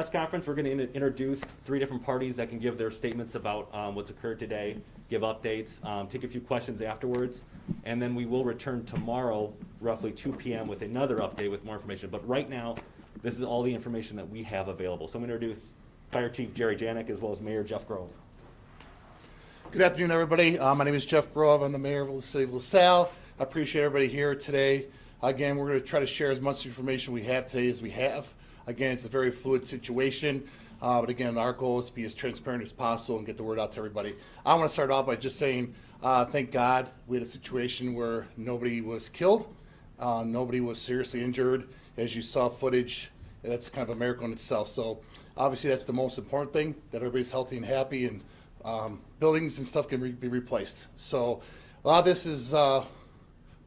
Press conference, we're going to introduce 3 different parties that can give their statements about what's occurred today, give updates, take a few questions afterwards, and then we will return tomorrow, roughly 2 p.m. with another update with more information. But right now, this is all the information that we have available. So I'm going to introduce Fire Chief Jerry Janik as well as Mayor Jeff Grove. Good afternoon, everybody. My name is Jeff Grove. I'm the mayor of the city of LaSalle. I appreciate everybody here today. Again, we're going to try to share as much information we have today as we have. Again, it's a very fluid situation, but again, our goal is to be as transparent as possible and get the word out to everybody. I want to start off by just saying, thank God we had a situation where nobody was killed, nobody was seriously injured. As you saw footage, that's kind of a miracle in itself. So obviously that's the most important thing, that everybody's healthy and happy, and buildings and stuff can be replaced. So a lot of this is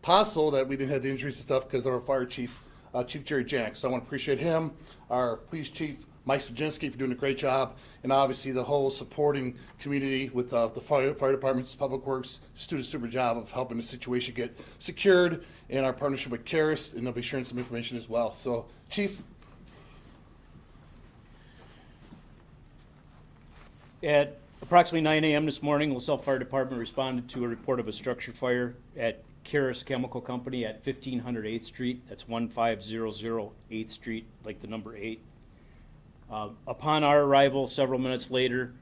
possible that we didn't have the injuries and stuff because of our fire chief, Chief Jerry Janik. So I want to appreciate him, our police chief, Mike Swazinski, for doing a great job, and obviously the whole supporting community with the fire departments, public works, student super job of helping the situation get secured, and our partnership with Charis, and they'll be sharing some information as well. So, Chief. At approximately 9 a.m. this morning, LaSalle Fire Department responded to a report of a structure fire at Charis Chemical Company at 1500 8th Street. That's 1500 8th Street, like the number 8. Upon our arrival, several minutes later,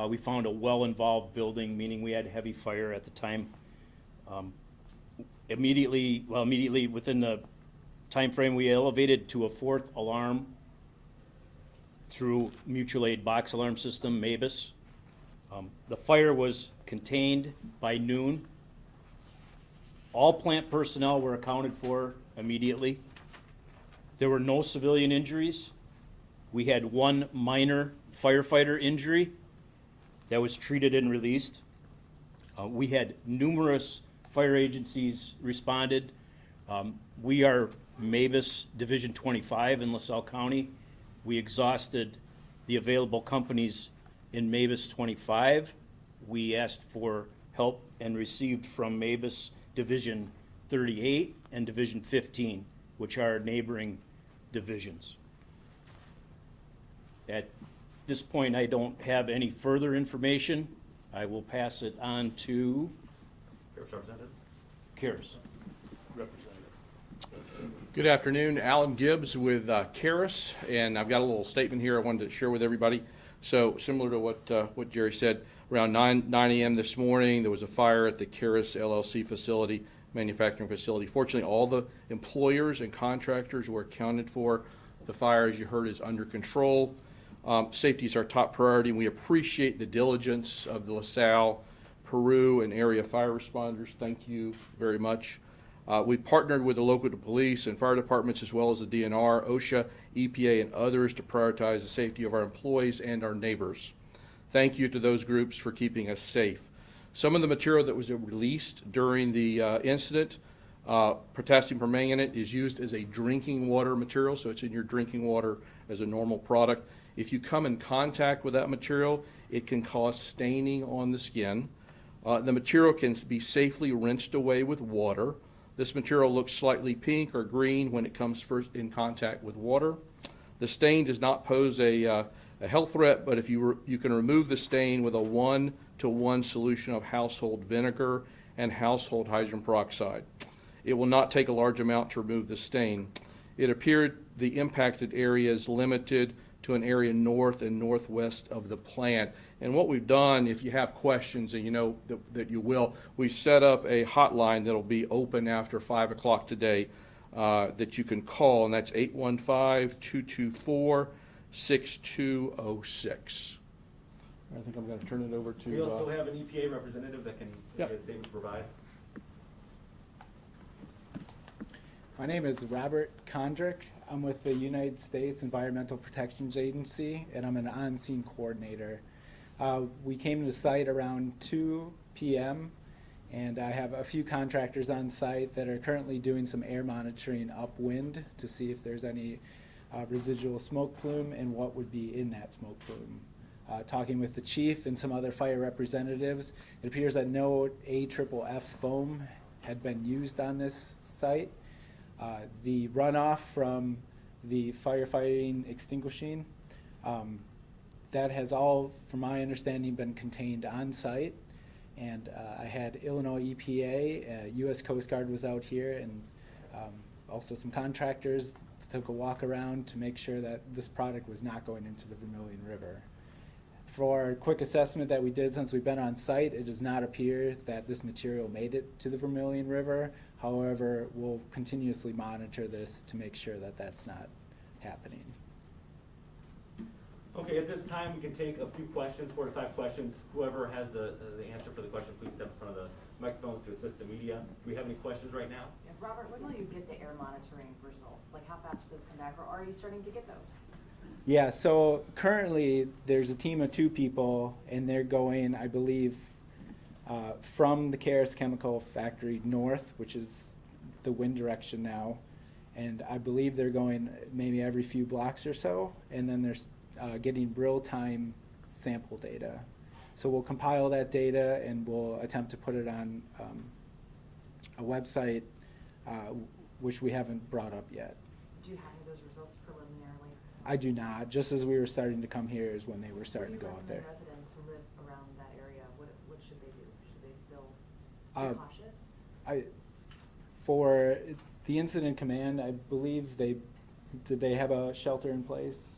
we found a well-involved building, meaning we had heavy fire at the time. Immediately within the time frame, we elevated to a 4th alarm through mutual aid box alarm system, MABUS. The fire was contained by noon. All plant personnel were accounted for immediately. There were no civilian injuries. We had 1 minor firefighter injury that was treated and released. We had numerous fire agencies responded. We are MABUS Division 25 in LaSalle County. We exhausted the available companies in MABUS 25. We asked for help and received from MABUS Division 38 and Division 15, which are neighboring divisions. At this point, I don't have any further information. I will pass it on to Charis representative. Good afternoon, Alan Gibbs with Charis, and I've got a little statement here I wanted to share with everybody. So similar to what Jerry said, around 9 a.m. this morning, there was a fire at the Charis LLC facility, manufacturing facility. Fortunately, all the employers and contractors were accounted for. The fire, as you heard, is under control. Safety is our top priority, and we appreciate the diligence of the LaSalle, Peru, and area fire responders. Thank you very much. We partnered with the local police and fire departments as well as the DNR, OSHA, EPA, and others to prioritize the safety of our employees and our neighbors. Thank you to those groups for keeping us safe. Some of the material that was released during the incident, potassium permanganate, is used as a drinking water material, so it's in your drinking water as a normal product. If you come in contact with that material, it can cause staining on the skin. The material can be safely rinsed away with water. This material looks slightly pink or green when it comes first in contact with water. The stain does not pose a health threat, but if you can remove the stain with a 1-to-1 solution of household vinegar and household hydrogen peroxide. It will not take a large amount to remove the stain. It appeared the impacted area is limited to an area north and northwest of the plant. And what we've done, if you have questions, and you know that you will, we set up a hotline that'll be open after 5 o'clock today that you can call, and that's 815-224-6206. I think I'm going to turn it over to... We also have an EPA representative that can give a statement to provide. My name is Robert Kondrick. I'm with the United States Environmental Protection Agency, and I'm an on-scene coordinator. We came to the site around 2 p.m., and I have a few contractors on site that are currently doing some air monitoring upwind to see if there's any residual smoke plume and what would be in that smoke plume. Talking with the chief and some other fire representatives, it appears that no AFFF foam had been used on this site. The runoff from the firefighting extinguishing That has all, from my understanding, been contained on site. And I had Illinois EPA, U.S. Coast Guard was out here, and also some contractors took a walk around to make sure that this product was not going into the Vermilion River. For a quick assessment that we did since we've been on site, it does not appear that this material made it to the Vermilion River. However, we'll continuously monitor this to make sure that that's not happening. Okay, at this time, we can take a few questions, 4 to 5 questions. Whoever has the answer for the question, please step in front of the microphones to assist the media. Do we have any questions right now? Yeah, Robert, when will you get the air monitoring results? Like, how fast do those come back, or are you starting to get those? Yeah, so currently there's a team of 2 people, and they're going, I believe, from the Charis Chemical Factory north, which is the wind direction now, and I believe they're going maybe every few blocks or so, and then there's getting real-time sample data. So we'll compile that data and we'll attempt to put it on a website, which we haven't brought up yet. Do you have any of those results preliminarily? I do not. Just as we were starting to come here is when they were starting to go out there. Residents who live around that area, what should they do? Should they still Uh, be cautious? For the incident command, I believe did they have a shelter in place?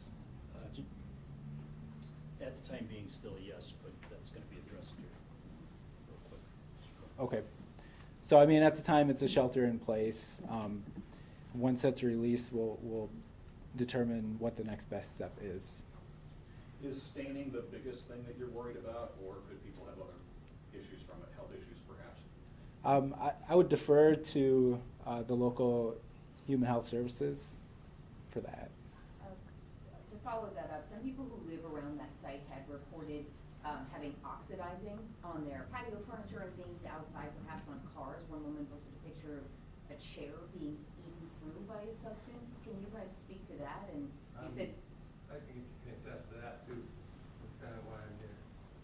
At the time being, still yes, but that's going to be addressed here real quick. Okay. So I mean, at the time, it's a shelter in place. Once that's released, we'll determine what the next best step is. Is staining the biggest thing that you're worried about, or could people have other issues from it, health issues perhaps? I would defer to the local human health services for that. To follow that up, some people who live around that site had reported having oxidizing on their patio furniture and things outside, perhaps on cars. One woman posted a picture of a chair being eaten through by a substance. Can you guys speak to that? And you said, I can attest to that too. That's kind of why I'm here.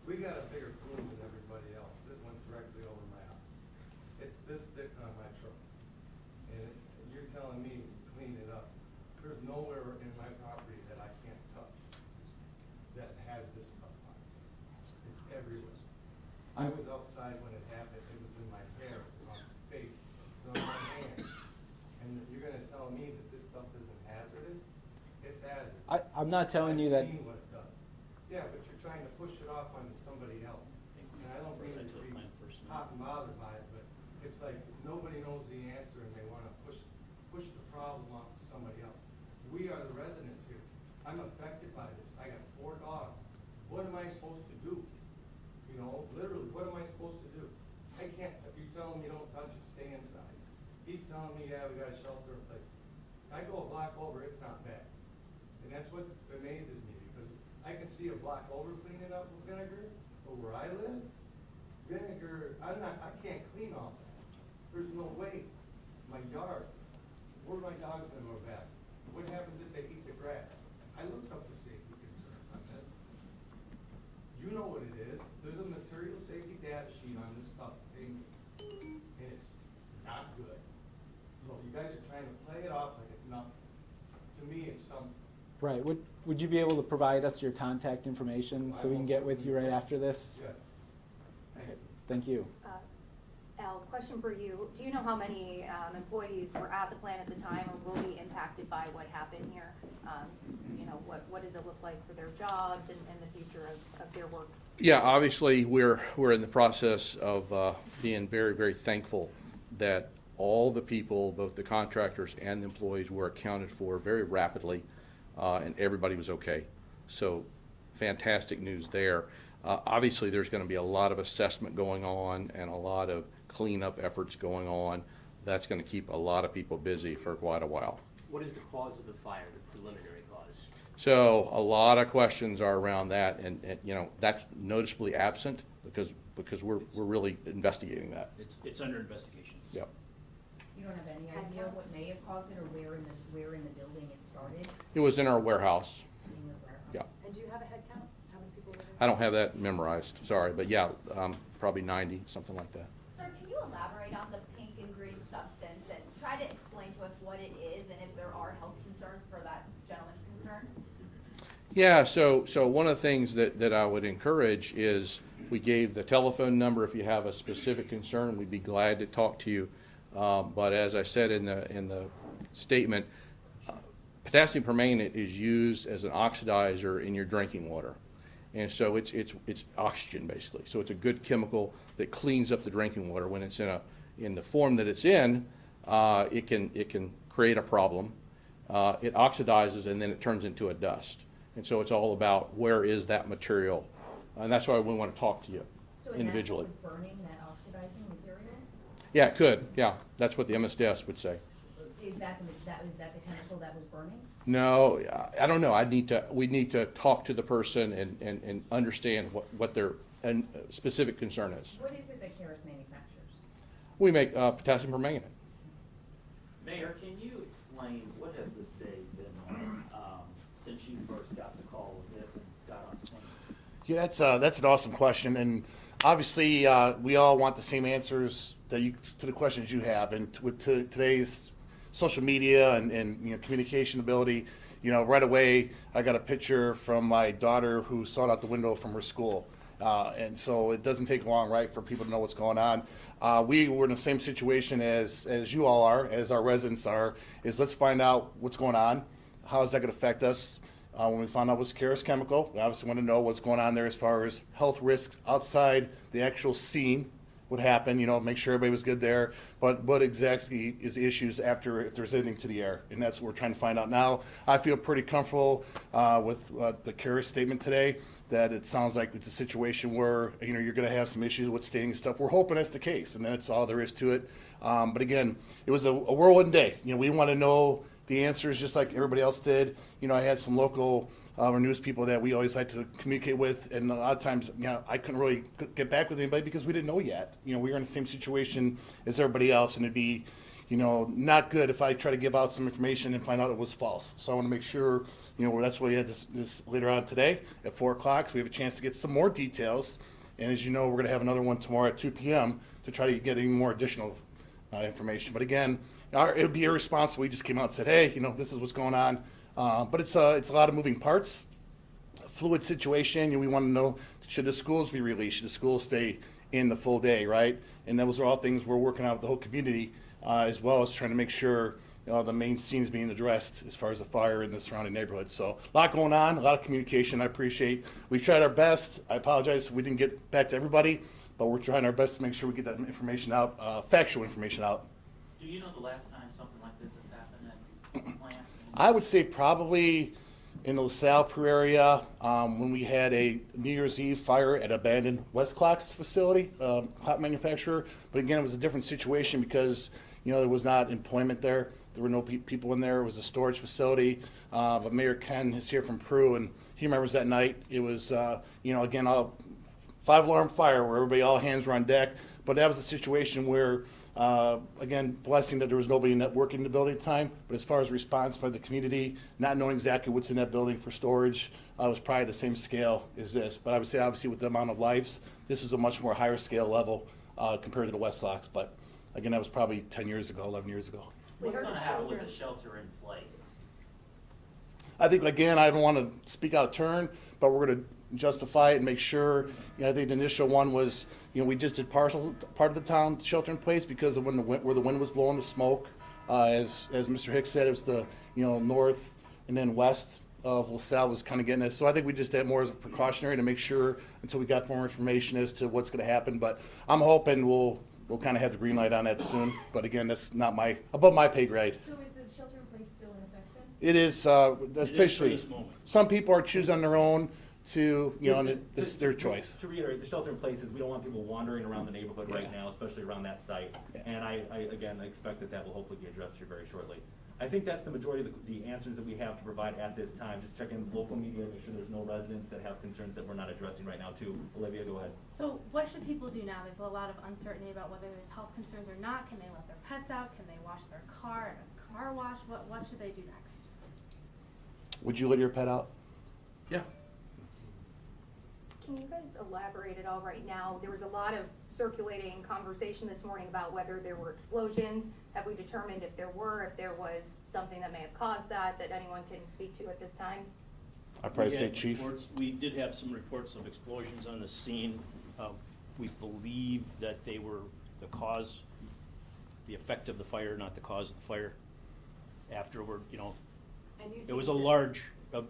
We got a bigger plume than everybody else. It went directly over my house. It's this thick on my truck. And you're telling me to clean it up. There's nowhere in my property that I can't touch that has this stuff on it. It's everywhere. I was outside when it happened. It was in my hair, it was on my face, it was on my hands. And you're gonna tell me that this stuff isn't hazardous? It's hazardous. I'm not telling you that. I've seen what it does. Yeah, but you're trying to push it off onto somebody else. And I don't mean to be hot and bothered by it, but it's like nobody knows the answer and they wanna push the problem off to somebody else. We are the residents here. I'm affected by this. I got 4 dogs. What am I supposed to do? You know, literally, what am I supposed to do? I can't, you're telling me don't touch it, stay inside. He's telling me, yeah, we got a shelter in place. I go a block over, it's not bad. And that's what amazes me, because I can see a block over cleaning up with vinegar, but where I live, vinegar, I can't clean all that. There's no way. My yard, where my dogs gonna go back? What happens if they eat the grass? I looked up the safety concerns on this. You know what it is. There's a material safety data sheet on this stuff, and it's not good. So you guys are trying to play it off like it's nothing. To me, it's something. Right. Would you be able to provide us your contact information so we can get with you right after this? Yes. Okay. Thank you. Al, question for you. Do you know how many employees were at the plant at the time or will be impacted by what happened here? You know, what does it look like for their jobs and the future of their work? Yeah, obviously, we're in the process of being very, very thankful that all the people, both the contractors and the employees, were accounted for very rapidly, and everybody was okay. So fantastic news there. Obviously, there's going to be a lot of assessment going on and a lot of cleanup efforts going on. That's going to keep a lot of people busy for quite a while. What is the cause of the fire, the preliminary cause? So a lot of questions are around that, and you know, that's noticeably absent because we're really investigating that. It's under investigation. Yep. you don't have any idea what may have caused it or where in the building it started? It was in our warehouse. In your warehouse? Yeah. And do you have a head count? How many people live in? I don't have that memorized, sorry, but yeah, probably 90, something like that. Sir, can you elaborate on the pink and green substance and try to explain to us what it is and if there are health concerns for that gentleman's concern? Yeah, so one of the things that I would encourage is we gave the telephone number. If you have a specific concern, we'd be glad to talk to you. But as I said in the statement, potassium permanganate is used as an oxidizer in your drinking water. And so it's oxygen basically. So it's a good chemical that cleans up the drinking water. When it's in the form that it's in, it can create a problem. It oxidizes and then it turns into a dust. And so it's all about where is that material, and that's why we want to talk to you individually. So was burning that oxidizing material? Yeah, it could. Yeah, that's what the MSDS would say. Is that the chemical that was burning? No, I don't know. We need to talk to the person and understand what their specific concern is. What is it that Charis manufactures? We make potassium permanganate. Mayor, can you explain what has this day been like since you first got the call of this and got on scene? Yeah, that's an awesome question, and obviously we all want the same answers to the questions you have. And with today's social media and communication ability, right away I got a picture from my daughter who saw it out the window from her school, and so it doesn't take long, right, for people to know what's going on. We were in the same situation as you all are, as our residents are. Is let's find out what's going on. How is that going to affect us? When we found out it was Charis chemical, we obviously want to know what's going on there as far as health risks outside the actual scene would happen, make sure everybody was good there. But what exactly is the issues after, if there's anything to the air? And that's what we're trying to find out now. I feel pretty comfortable with the Charis statement today, that it sounds like it's a situation where, you're going to have some issues with staining and stuff. We're hoping that's the case, and that's all there is to it. But again, it was a whirlwind day. We want to know the answers just like everybody else did. I had some local or news people that we always like to communicate with, and a lot of times, I couldn't really get back with anybody because we didn't know yet. We were in the same situation as everybody else, and it'd be, not good if I try to give out some information and find out it was false. So I want to make sure, that's why we had this later on today at 4 o'clock. So we have a chance to get some more details, and as you know, we're going to have another one tomorrow at 2 p.m. to try to get even more additional information. But again, it would be irresponsible. We just came out and said, hey, this is what's going on. But it's a lot of moving parts, a fluid situation. We want to know, should the schools be released? Should the schools stay in the full day, right? And those are all things we're working out with the whole community, as well as trying to make sure the main scenes being addressed as far as the fire in the surrounding neighborhood. So a lot going on, a lot of communication. I appreciate. We tried our best. I apologize if we didn't get back to everybody, but we're trying our best to make sure we get that information out, factual information out. Do you know the last time something like this has happened at the plant? I would say probably in the LaSalle Peru area, when we had a New Year's Eve fire at abandoned Westclox facility, hot manufacturer. But again, it was a different situation because, there was not employment there. There were no people in there. It was a storage facility. But Mayor Ken is here from Peru, and he remembers that night. It was, again, a 5-alarm fire where everybody, all hands were on deck. But that was a situation where, again, blessing that there was nobody working in the building at the time. But as far as response by the community, not knowing exactly what's in that building for storage, was probably the same scale as this. But I would say, obviously, with the amount of lives, this is a much more higher scale level compared to the West Sox. But again, that was probably 10 years ago, 11 years ago. What's going to happen with the shelter in place? I think, again, I don't want to speak out of turn, but we're going to justify it and make sure. I think the initial one was, we just did part of the town shelter in place because of where the wind was blowing the smoke. As Mr. Hicks said, it was the north and then west of LaSalle was kind of getting it. So I think we just did more as a precautionary to make sure until we got more information as to what's going to happen. But I'm hoping we'll kind of have the green light on that soon. But again, that's not above my pay grade. So is the shelter in place still in effect then? It is officially. Some people are choosing on their own to, and it's their choice. To reiterate, the shelter in place is we don't want people wandering around the neighborhood right now, especially around that site. And I expect that will hopefully be addressed here very shortly. I think that's the majority of the answers that we have to provide at this time. Just check in local media, make sure there's no residents that have concerns that we're not addressing right now too. Olivia, go ahead. So what should people do now? There's a lot of uncertainty about whether there's health concerns or not. Can they let their pets out? Can they wash their car at a car wash? What should they do next? Would you let your pet out? Yeah. Can you guys elaborate at all right now? There was a lot of circulating conversation this morning about whether there were explosions. Have we determined if there was something that may have caused that anyone can speak to at this time? I probably We say had chief. reports- We did have some reports of explosions on the scene. We believe that they were the cause, the effect of the fire, not the cause of the fire. Afterward, you know, And you it was a said- large,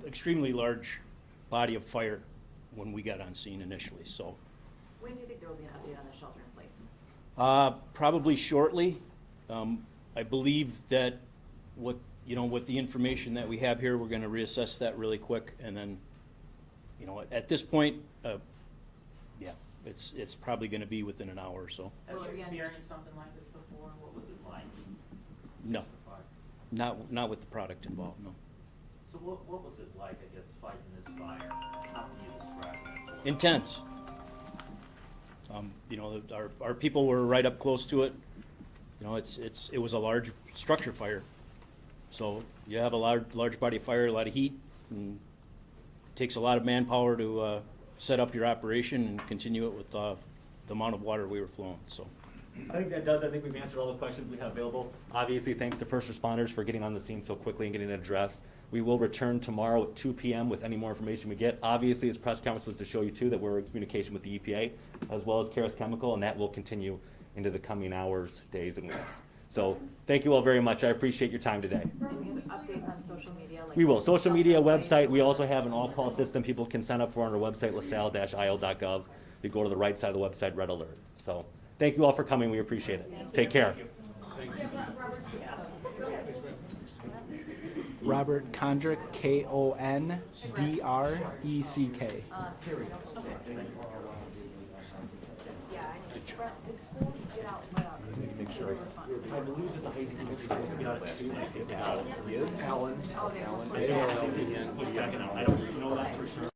extremely large body of fire when we got on scene initially, so. When do you think there will be an update on the shelter in place? Probably shortly. I believe that with the information that we have here, we're gonna reassess that really quick, and then, you know, at this point, yeah, it's probably gonna be within an hour or so. Have Well, you yeah. experienced something like this before? What was it like? No, Mr. Park? not with the product involved, no. So what was it like, I guess, fighting this fire? How can you describe it? Intense. You know, our people were right up close to it. You know, it was a large structure fire. So you have a large body of fire, a lot of heat, and it takes a lot of manpower to set up your operation and continue it with the amount of water we were flowing, so. I think that does. I think we've answered all the questions we have available. Obviously, thanks to first responders for getting on the scene so quickly and getting it addressed. We will return tomorrow at 2 p.m. with any more information we get. Obviously, this press conference was to show you too that we're in communication with the EPA as well as Charis Chemical, and that will continue into the coming hours, days, and weeks. So thank you all very much. I appreciate your time today. And we have updates on social media? Like We will. Social media, shelter in place? website. We also have an all-call system people can sign up for on our website, lasalle-il.gov. You go to the right side of the website, red alert. So thank you all for coming. We appreciate it. Take care. Robert Kondrek, Kondreck. Yeah, I know. Did schools get out and let out? Make sure. I believe that the high school is supposed to be out at 2. Alan, Oh, they were- I don't know that for sure.